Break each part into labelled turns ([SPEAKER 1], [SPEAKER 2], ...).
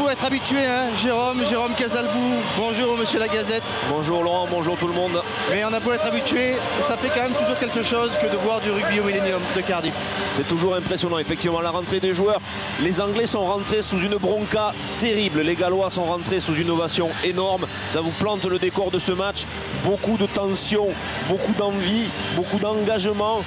[SPEAKER 1] beau être habitué, hein, Jérôme Casalbou. Bonjour, monsieur La Gazette.
[SPEAKER 2] Bonjour Laurent, bonjour tout le monde.
[SPEAKER 1] Mais on a beau être habitué, ça fait quand même toujours quelque chose que de voir du rugby au Millennium de Cardiff.
[SPEAKER 2] C'est toujours impressionnant, effectivement, la rentrée des joueurs. Les Anglais sont rentrés sous une bronca terrible. Les Gallois sont rentrés sous une ovation énorme. Ça vous plante le décor de ce match. Beaucoup de tension, beaucoup d'envie, beaucoup d'engagement.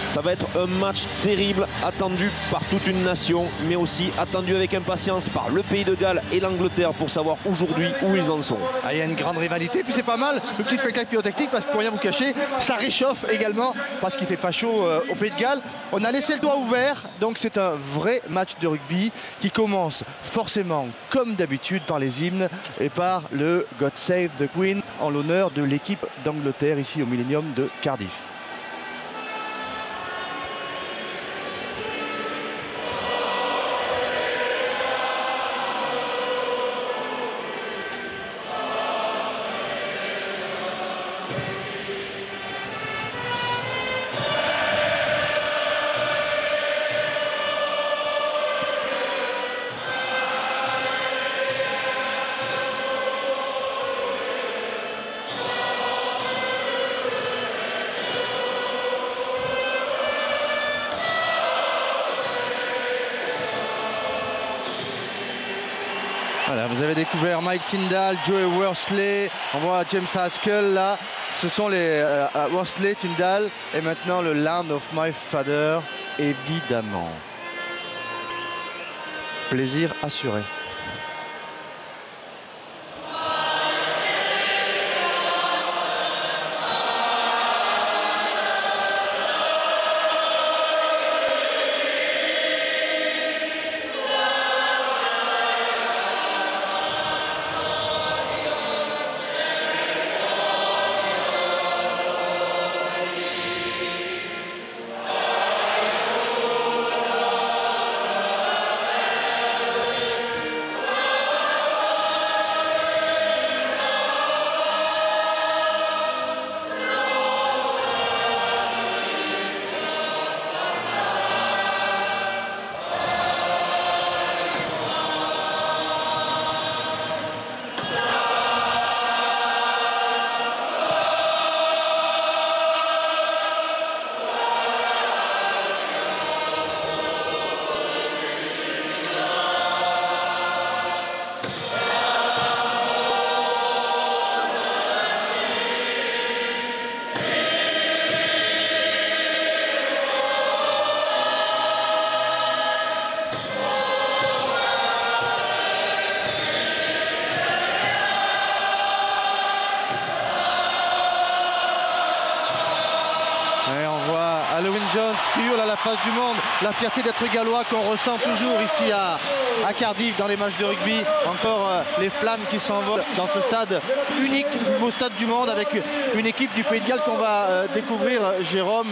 [SPEAKER 2] Ça va être un match terrible, attendu par toute une nation, mais aussi attendu avec impatience par le Pays de Galles et l'Angleterre pour savoir aujourd'hui où ils en sont.
[SPEAKER 1] Ah, il y a une grande rivalité, puis c'est pas mal le petit spectacle pyrotechnique, parce que pour rien vous cacher, ça réchauffe également parce qu'il fait pas chaud au Pays de Galles. On a laissé le doigt ouvert, donc c'est un vrai match de rugby qui commence forcément, comme d'habitude, par les hymnes et par le God Save the Queen en l'honneur de l'équipe d'Angleterre ici au Millennium de Cardiff. Voilà, vous avez découvert Mike Tindall, Joey Worsley, on voit James Haskell là, ce sont les Worsley, Tindall et maintenant le Land of My Father, évidemment. Plaisir assuré. Et on voit Halloween Jones qui hurle à la face du monde la fierté d'être gallois qu'on ressent toujours ici à Cardiff dans les matchs de rugby. Encore les flammes qui s'envolent dans ce stade unique, le plus beau stade du monde, avec une équipe du Pays de Galles qu'on va découvrir, Jérôme.